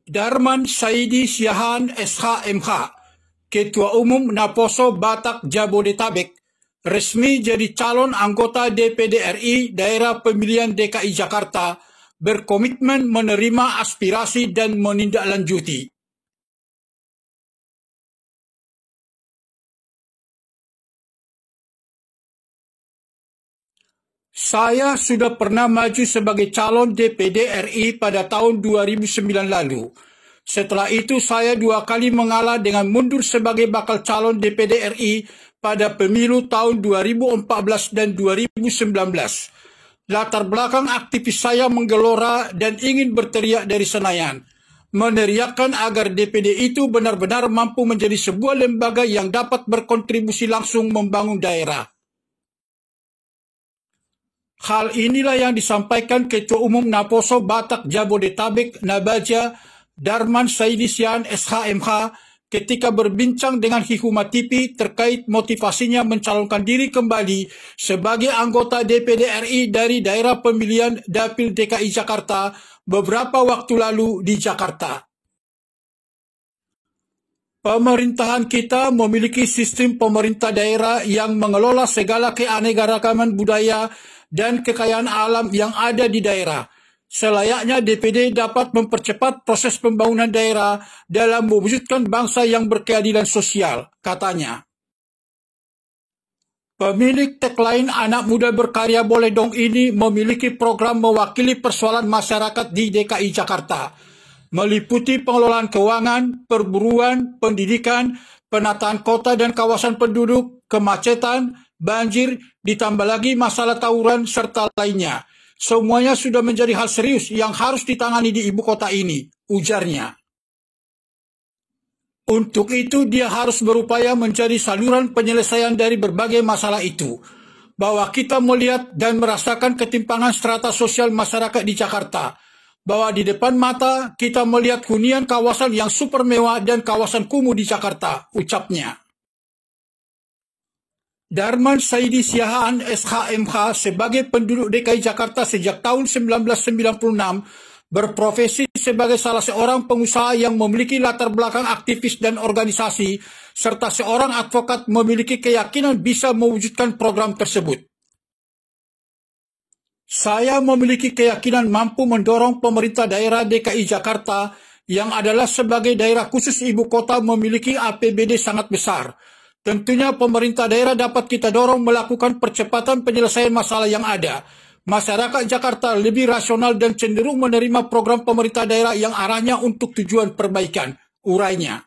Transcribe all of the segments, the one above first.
Darman Saidi Siahaan SH.MH, Ketua Umum Naposo Batak Jabodetabek, resmi jadi calon anggota DPD RI Daerah Pemilihan DKI Jakarta, berkomitmen menerima aspirasi dan menindaklanjuti. Saya sudah pernah maju sebagai calon DPD RI pada tahun 2009 lalu. Setelah itu saya 2 kali mengalah dengan mundur sebagai bakal calon DPD RI pada pemilu tahun 2014 dan 2019. Latar belakang aktivis saya menggelora dan ingin berteriak dari Senayan, meneriakkan agar DPD itu benar-benar mampu menjadi sebuah lembaga yang dapat berkontribusi langsung membangun daerah. Hal inilah yang disampaikan Ketua Umum Naposo Batak Jabodetabek Nabaja Darman Saidi Siahaan SH.MH ketika berbincang dengan Hikuma TV terkait motivasinya mencalonkan diri kembali sebagai anggota DPD RI dari daerah pemilihan Dapil DKI Jakarta beberapa waktu lalu di Jakarta. Pemerintahan kita memiliki sistem pemerintah daerah yang mengelola segala keanekaragaman budaya dan kekayaan alam yang ada di daerah. Selayaknya DPD dapat mempercepat proses pembangunan daerah dalam mewujudkan bangsa yang berkeadilan sosial, katanya. Pemilik tagline Anak Muda Berkarya Boleh Dong ini memiliki program mewakili persoalan masyarakat di DKI Jakarta, meliputi pengelolaan keuangan, perburuan, pendidikan, penataan kota dan kawasan penduduk, kemacetan, banjir, ditambah lagi masalah tawuran, serta lainnya. Semuanya sudah menjadi hal serius yang harus ditangani di ibu kota ini, ujarnya. Untuk itu, dia harus berupaya menjadi saluran penyelesaian dari berbagai masalah itu. Bahwa kita melihat dan merasakan ketimpangan strata sosial masyarakat di Jakarta. Bahwa di depan mata kita melihat hunian kawasan yang super mewah dan kawasan kumuh di Jakarta, ucapnya. Darman Saidi Siahaan SH.MH sebagai penduduk DKI Jakarta sejak tahun 1996 berprofesi sebagai salah seorang pengusaha yang memiliki latar belakang aktivis dan organisasi, serta seorang advokat memiliki keyakinan bisa mewujudkan program tersebut. Saya memiliki keyakinan mampu mendorong pemerintah daerah DKI Jakarta yang adalah sebagai daerah khusus ibu kota memiliki APBD sangat besar. Tentunya pemerintah daerah dapat kita dorong melakukan percepatan penyelesaian masalah yang ada. Masyarakat Jakarta lebih rasional dan cenderung menerima program pemerintah daerah yang arahnya untuk tujuan perbaikan, urainya.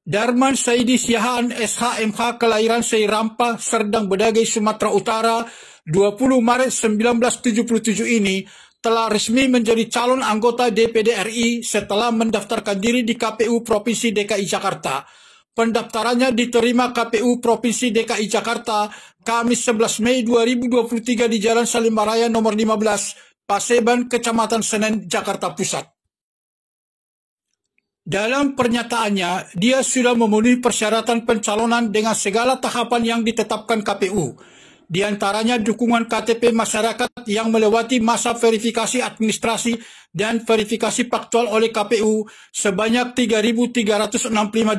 Darman Saidi Siahaan SH.MH kelahiran Seirampa, Serdang Bedagai, Sumatera Utara, 20 Maret 1977 ini telah resmi menjadi calon anggota DPD RI setelah mendaftarkan diri di KPU Provinsi DKI Jakarta. Pendaftarannya diterima KPU Provinsi DKI Jakarta Kamis 11 Mei 2023 di Jalan Salimbaraya nomor 15, Paseban, Kecamatan Senen, Jakarta Pusat. Dalam pernyataannya, dia sudah memenuhi persyaratan pencalonan dengan segala tahapan yang ditetapkan KPU. Di antaranya dukungan KTP masyarakat yang melewati masa verifikasi administrasi dan verifikasi faktual oleh KPU sebanyak 3.365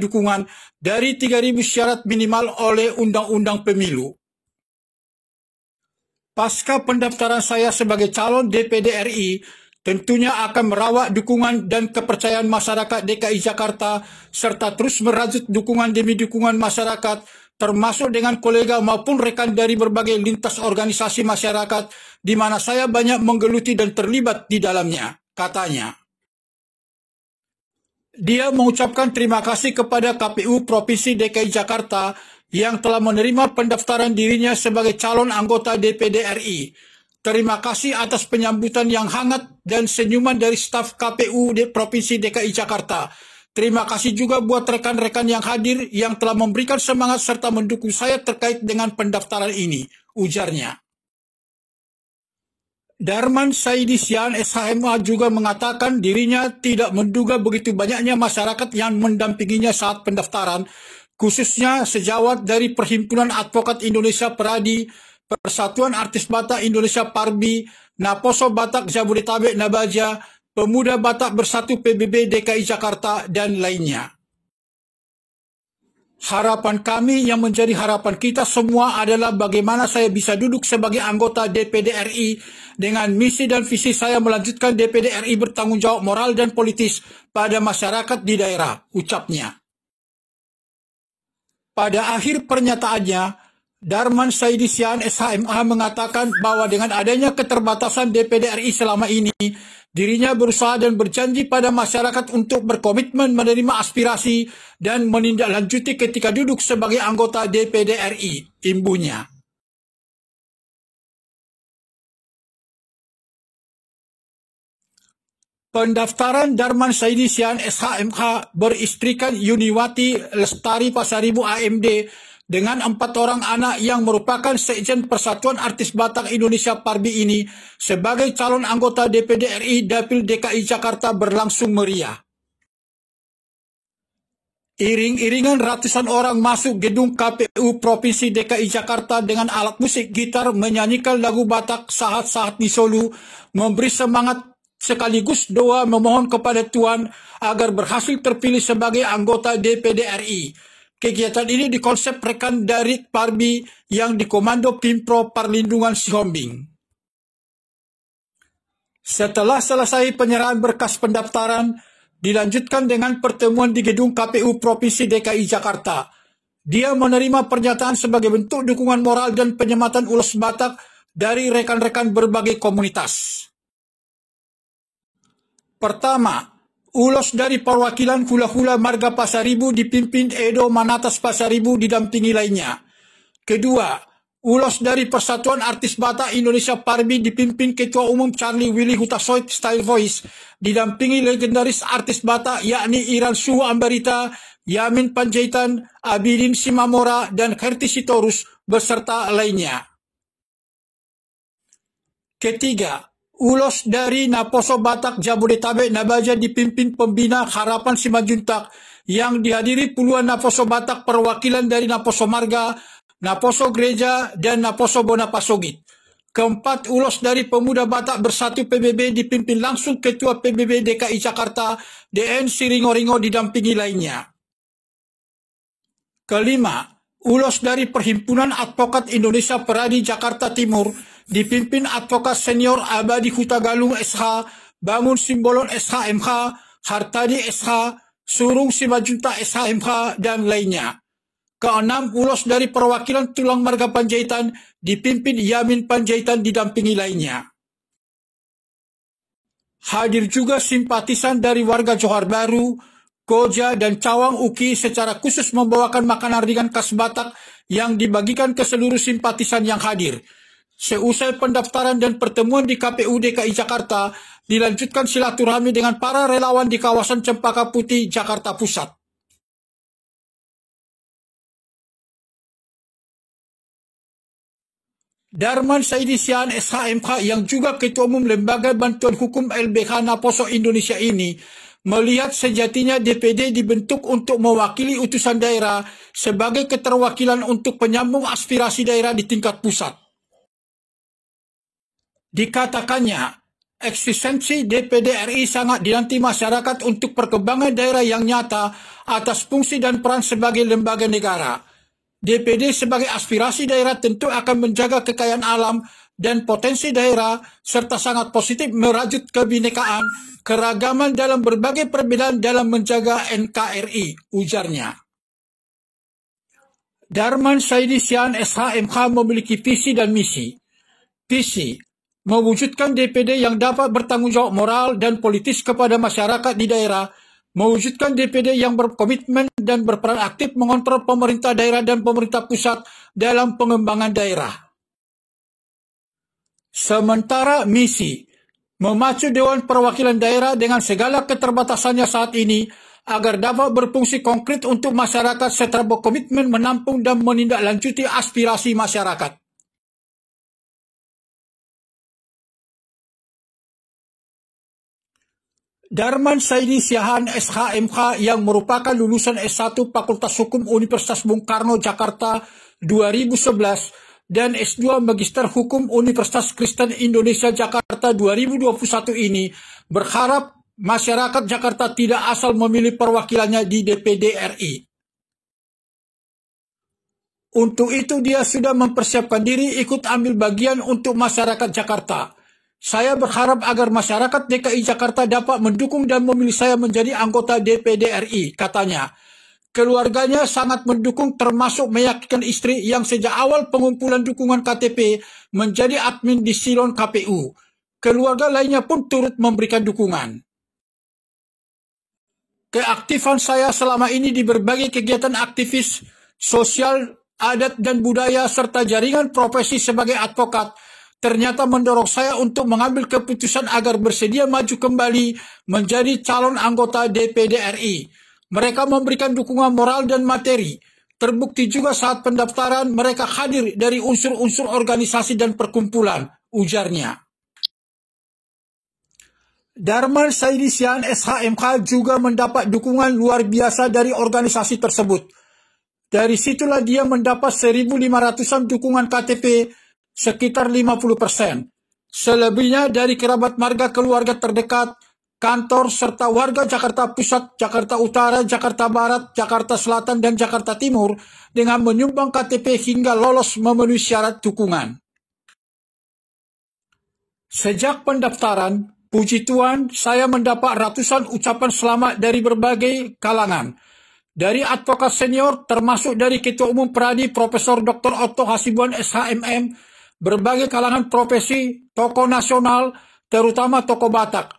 dukungan dari 3.000 syarat minimal oleh Undang-Undang Pemilu. Pasca pendaftaran saya sebagai calon DPD RI, tentunya akan merawat dukungan dan kepercayaan masyarakat DKI Jakarta serta terus merajut dukungan demi dukungan masyarakat, termasuk dengan kolega maupun rekan dari berbagai lintas organisasi masyarakat di mana saya banyak menggeluti dan terlibat di dalamnya, katanya. Dia mengucapkan terima kasih kepada KPU Provinsi DKI Jakarta yang telah menerima pendaftaran dirinya sebagai calon anggota DPD RI. Terima kasih atas penyambutan yang hangat dan senyuman dari staf KPU di Provinsi DKI Jakarta. Terima kasih juga buat rekan-rekan yang hadir yang telah memberikan semangat serta mendukung saya terkait dengan pendaftaran ini, ujarnya. Darman Saidi Siahaan SH.MH juga mengatakan dirinya tidak menduga begitu banyaknya masyarakat yang mendampinginya saat pendaftaran, khususnya sejawat dari Perhimpunan Advokat Indonesia Peradi, Persatuan Artis Batak Indonesia Parbi, Naposo Batak Jabodetabek Nabaja, Pemuda Batak Bersatu PBB DKI Jakarta, dan lainnya. Harapan kami yang menjadi harapan kita semua adalah bagaimana saya bisa duduk sebagai anggota DPD RI dengan misi dan visi saya melanjutkan DPD RI bertanggung jawab moral dan politis pada masyarakat di daerah, ucapnya. Pada akhir pernyataannya, Darman Saidi Sihaan SHMH mengatakan bahwa dengan adanya keterbatasan DPD RI selama ini, dirinya berusaha dan berjanji pada masyarakat untuk berkomitmen menerima aspirasi dan menindaklanjuti ketika duduk sebagai anggota DPD RI, imbunya. Pendaftaran Darman Saidi Sihaan SHMH beristrikan Yuniwati Lestari Pasaribu AMD dengan 4 orang anak yang merupakan Sekjen Persatuan Artis Batak Indonesia Parbi ini sebagai calon anggota DPD RI Dapil DKI Jakarta berlangsung meriah. Iring-iringan ratusan orang masuk gedung KPU Provinsi DKI Jakarta dengan alat musik gitar menyanyikan lagu Batak Sahat-Sahat di Solu, memberi semangat sekaligus doa memohon kepada Tuhan agar berhasil terpilih sebagai anggota DPD RI. Kegiatan ini dikonsepkan dari Parbi yang dikomando Pimpro Perlindungan Sihombing. Setelah selesai penyerahan berkas pendaftaran, dilanjutkan dengan pertemuan di gedung KPU Provinsi DKI Jakarta. Dia menerima pernyataan sebagai bentuk dukungan moral dan penyematan ulas Batak dari rekan-rekan berbagai komunitas. Pertama, ulos dari perwakilan hula-hula marga Pasaribu dipimpin Edo Manatas Pasaribu didampingi lainnya. Kedua, ulos dari Persatuan Artis Batak Indonesia Parbi dipimpin Ketua Umum Charlie Willy Hutasoit Style Voice, didampingi legendaris artis Batak yakni Iran Suhu Ambarita, Yamin Panjaitan, Abidin Simamora, dan Herti Sitorus beserta lainnya. Ketiga, ulos dari Naposo Batak Jabodetabek Nabaja dipimpin pembina Harapan Simanjuntak yang dihadiri puluhan Naposo Batak perwakilan dari Naposo Marga, Naposo Gereja, dan Naposo Bonapasogit. Keempat, ulos dari Pemuda Batak Bersatu PBB dipimpin langsung Ketua PBB DKI Jakarta, DN Siringo-Ringo didampingi lainnya. Kelima, ulos dari Perhimpunan Advokat Indonesia Peradi Jakarta Timur dipimpin Advokat Senior Abadi Hutagalung SH, Bangun Simbolon SHMH, Hartadi SH, Surung Simanjuntak SHMH, dan lainnya. Keenam, ulos dari perwakilan Tulang Marga Panjaitan dipimpin Yamin Panjaitan didampingi lainnya. Hadir juga simpatisan dari warga Johar Baru, Koja, dan Cawang Uki secara khusus membawakan makanan ringan khas Batak yang dibagikan ke seluruh simpatisan yang hadir. Seusai pendaftaran dan pertemuan di KPU DKI Jakarta, dilanjutkan silaturahmi dengan para relawan di kawasan Cempaka Putih, Jakarta Pusat. Darman Saidi Sihaan SHMH yang juga Ketua Umum Lembaga Bantuan Hukum LBH Naposo Indonesia ini melihat sejatinya DPD dibentuk untuk mewakili utusan daerah sebagai keterwakilan untuk penyambung aspirasi daerah di tingkat pusat. Dikatakannya, eksistensi DPD RI sangat dinanti masyarakat untuk perkembangan daerah yang nyata atas fungsi dan peran sebagai lembaga negara. DPD sebagai aspirasi daerah tentu akan menjaga kekayaan alam dan potensi daerah serta sangat positif merajut kebinekaan, keragaman dalam berbagai perbedaan dalam menjaga NKRI, ujarnya. Darman Saidi Sihaan SHMH memiliki visi dan misi. Visi, mewujudkan DPD yang dapat bertanggung jawab moral dan politis kepada masyarakat di daerah, mewujudkan DPD yang berkomitmen dan berperan aktif mengontrol pemerintah daerah dan pemerintah pusat dalam pengembangan daerah. Sementara misi, memacu Dewan Perwakilan Daerah dengan segala keterbatasannya saat ini agar dapat berfungsi konkret untuk masyarakat serta berkomitmen menampung dan menindaklanjuti aspirasi masyarakat. Darman Saidi Sihaan SHMH yang merupakan lulusan S1 Fakultas Hukum Universitas Bung Karno Jakarta 2011 dan S2 Magister Hukum Universitas Kristen Indonesia Jakarta 2021 ini berharap masyarakat Jakarta tidak asal memilih perwakilannya di DPD RI. Untuk itu dia sudah mempersiapkan diri ikut ambil bagian untuk masyarakat Jakarta. Saya berharap agar masyarakat DKI Jakarta dapat mendukung dan memilih saya menjadi anggota DPD RI, katanya. Keluarganya sangat mendukung termasuk meyakinkan istri yang sejak awal pengumpulan dukungan KTP menjadi admin di silon KPU. Keluarga lainnya pun turut memberikan dukungan. Keaktifan saya selama ini di berbagai kegiatan aktivis sosial, adat dan budaya serta jaringan profesi sebagai advokat ternyata mendorong saya untuk mengambil keputusan agar bersedia maju kembali menjadi calon anggota DPD RI. Mereka memberikan dukungan moral dan materi. Terbukti juga saat pendaftaran mereka hadir dari unsur-unsur organisasi dan perkumpulan, ujarnya. Darman Saidisian SHMK juga mendapat dukungan luar biasa dari organisasi tersebut. Dari situlah dia mendapat 1.500-an dukungan KTP, sekitar 50%. Selebihnya dari kerabat marga keluarga terdekat, kantor, serta warga Jakarta Pusat, Jakarta Utara, Jakarta Barat, Jakarta Selatan, dan Jakarta Timur dengan menyumbang KTP hingga lolos memenuhi syarat dukungan. Sejak pendaftaran, puji Tuhan, saya mendapat ratusan ucapan selamat dari berbagai kalangan. Dari advokat senior, termasuk dari Ketua Umum Pradi Profesor Dr. Otto Hasibuan SHMM, berbagai kalangan profesi, tokoh nasional, terutama tokoh Batak.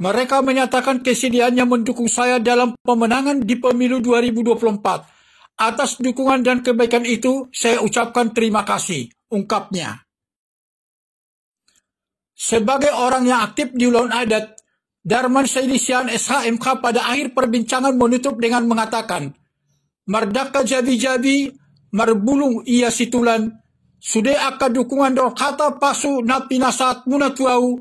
Mereka menyatakan kesediaannya mendukung saya dalam pemenangan di pemilu 2024. Atas dukungan dan kebaikan itu, saya ucapkan terima kasih, ungkapnya. Sebagai orang yang aktif di ulun adat, Darman Saidisian SHMK pada akhir perbincangan menutup dengan mengatakan, Mardaka jabi-jabi, marbulung ia situlan, sude aka dukungan do kata pasu na pinasat munatuau,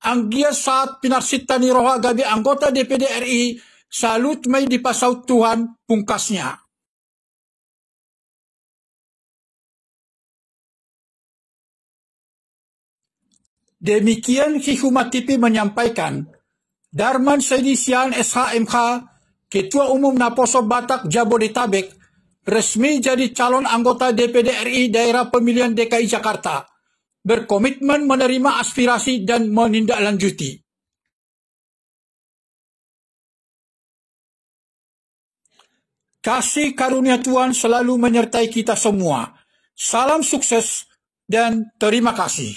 anggia saat pinarsitani roha gabi anggota DPD RI, salut may dipasaut Tuhan, pungkasnya. Demikian Hikmat TV menyampaikan, Darman Saidisian SHMK, Ketua Umum Naposo Batak Jabodetabek, resmi jadi calon anggota DPD RI Daerah Pemilihan DKI Jakarta, berkomitmen menerima aspirasi dan menindaklanjuti. Kasih karunia Tuhan selalu menyertai kita semua. Salam sukses dan terima kasih.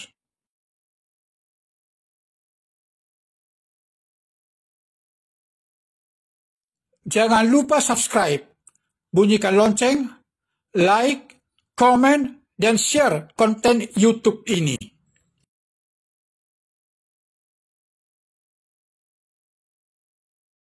Jangan lupa subscribe, bunyikan lonceng, like, komen, dan share konten YouTube ini.